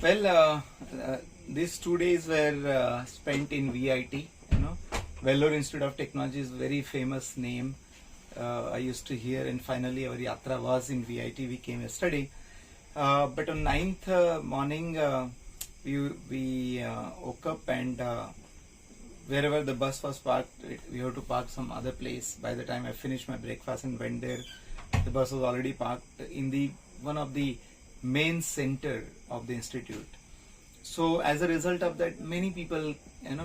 Well, these 2 days were spent in VIT. Vellore Institute of Technology is a very famous name. I used to hear, and finally our Yatra was in VIT. We came yesterday, but on 9th morning we woke up, and wherever the bus was parked, we had to park some other place. By the time I finished my breakfast and went there, the bus was already parked in the one of the main center of the institute. So as a result of that, many people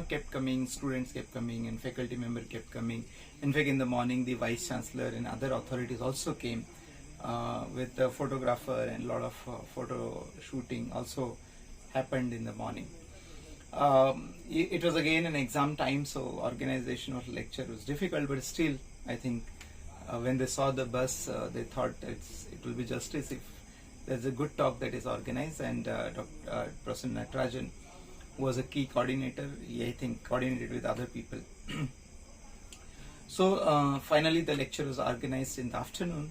kept coming, students kept coming, and faculty member kept coming. In fact, in the morning the vice chancellor and other authorities also came with a photographer, and a lot of photo shooting also happened in the morning. It was again an exam time, so organization of lecture was difficult, but still I think when they saw the bus, they thought it will be justice if there's a good talk that is organized. And Prof. Natarajan was a key coordinator. He, I think, coordinated with other people. So finally the lecture was organized in the afternoon,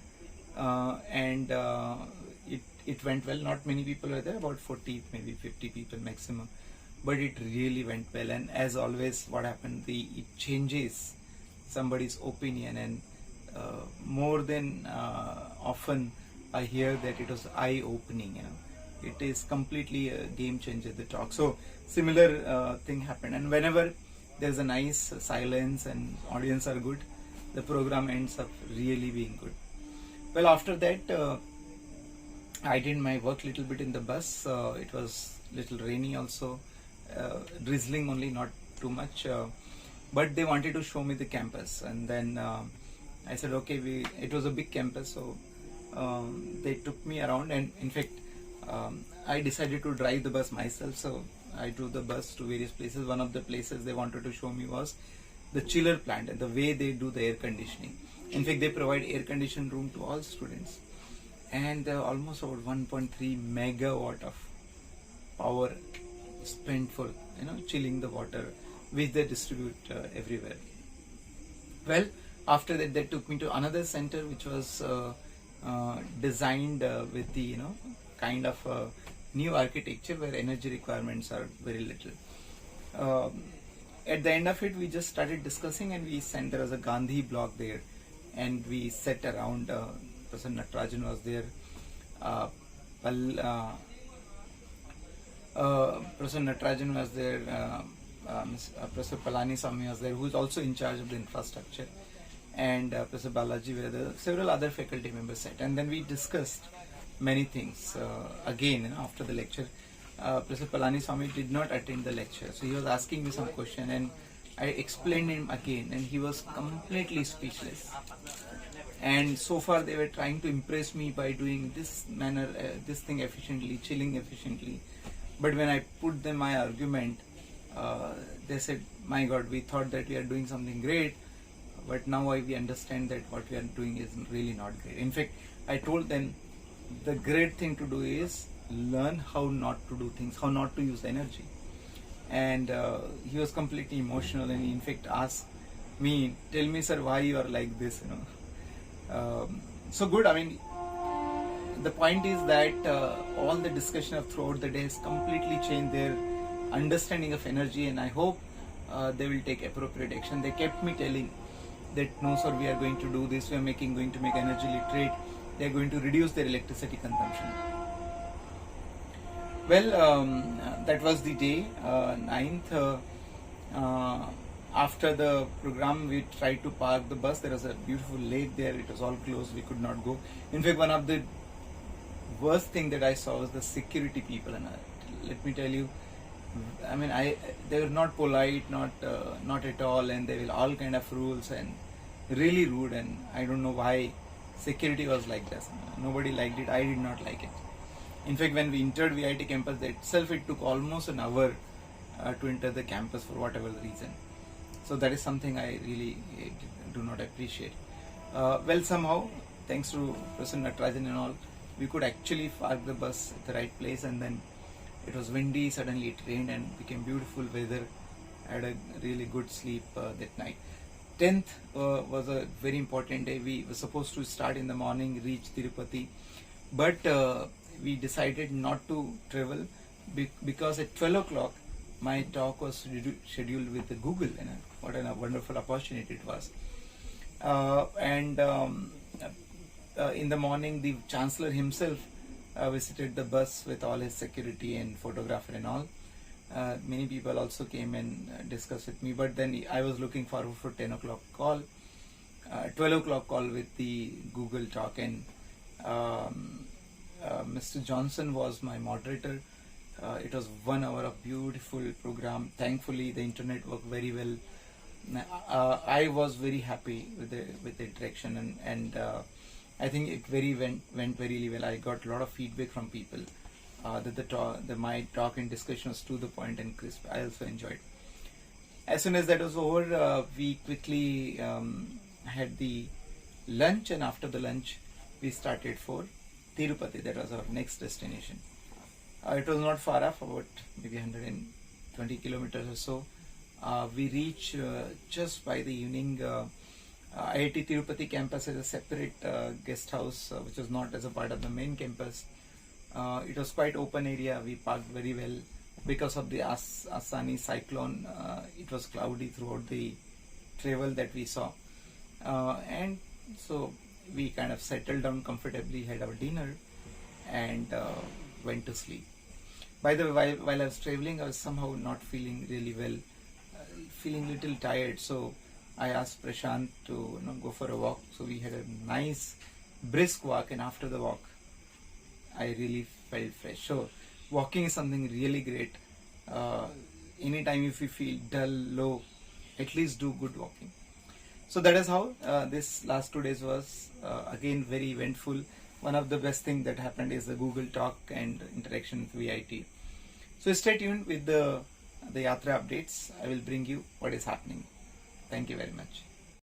and it went well. Not many people were there, about 40, maybe 50 people maximum, but it really went well. And as always, what happened, it changes somebody's opinion, and more than often I hear that it was eye-opening. It is completely a game changer, the talk. So similar thing happened, and whenever there's a nice silence and audience are good, the program ends up really being good. Well, after that I did my work little bit in the bus. It was little rainy also, drizzling only, not too much, but they wanted to show me the campus, and then I said okay. It was a big campus, so they took me around, and in fact I decided to drive the bus myself. So I drove the bus to various places. One of the places they wanted to show me was the chiller plant and the way they do the air conditioning. In fact, they provide air conditioned room to all students, and almost about 1.3 megawatt of power spent for chilling the water, which they distribute everywhere. Well, after that they took me to another center which was designed with the kind of new architecture where energy requirements are very little. At the end of it, we just started discussing, and we sent there was a Gandhi block there, and we sat around. Professor Natarajan was there, Professor Natarajan was there, Professor Palani was there, who is also in charge of the infrastructure, and Professor Balaji were there. Several other faculty members sat, and then we discussed many things. Again, after the lecture, Professor Palani did not attend the lecture, so he was asking me some question, and I explained him again, and he was completely speechless. And so far they were trying to impress me by doing this thing efficiently, chilling efficiently. But when I put them my argument, they said, "My God, we thought that we are doing something great, but now we understand that what we are doing is really not great." In fact, I told them the great thing to do is learn how not to do things, how not to use energy. And he was completely emotional, and he in fact asked me, "Tell me, sir, why you are like this?" So good. I mean, the point is that all the discussion of throughout the day has completely changed their understanding of energy, and I hope they will take appropriate action. They kept me telling that, "No, sir, we are going to do this. We are going to make energy literate. They are going to reduce their electricity consumption." Well, that was the day, 9th. After the program, we tried to park the bus. There was a beautiful lake there. It was all closed. We could not go. In fact, one of the worst thing that I saw was the security people, and let me tell you, I mean, they were not polite, not at all, and they will all kind of rules and really rude. And I don't know why security was like this. Nobody liked it. I did not like it. In fact, when we entered VIT campus itself, it took almost an hour to enter the campus for whatever the reason. So that is something I really do not appreciate. Well, somehow, thanks to Professor Natarajan and all, we could actually park the bus at the right place, and then it was windy, suddenly it rained and became beautiful weather. I had a really good sleep that night. 10th was a very important day. We were supposed to start in the morning, reach Tirupati, but we decided not to travel because at 12 o'clock my talk was scheduled with the Google, and what a wonderful opportunity it was. And in the morning, the Chancellor himself visited the bus with all his security and photographer and all. Many people also came and discussed with me, but then I was looking forward for 10 o'clock call, 12 o'clock call with the Google talk, and Mr. Johnson was my moderator. It was 1 hour of beautiful program. Thankfully, the internet worked very well. I was very happy with the interaction, and I think it went very well. I got a lot of feedback from people that my talk and discussion was to the point and crisp. I also enjoyed. As soon as that was over, we quickly had the lunch, and after the lunch, we started for Tirupati. That was our next destination. It was not far off, about maybe 120 kilometers or so. We reached just by the evening. IIT Tirupati campus has a separate guest house, which was not as a part of the main campus. It was quite open area. We parked very well. Because of the Asani cyclone, it was cloudy throughout the travel that we saw. And so we kind of settled down comfortably, had our dinner, and went to sleep. By the way, while I was traveling, I was somehow not feeling really well, feeling a little tired. So I asked Prashant to go for a walk. So we had a nice brisk walk, and after the walk, I really felt fresh. So walking is something really great. Anytime if you feel dull, low, at least do good walking. So that is how this last 2 days was. Again, very eventful. One of the best things that happened is the Google Talk and interaction with VIT. So stay tuned with the Yatra updates. I will bring you what is happening. Thank you very much.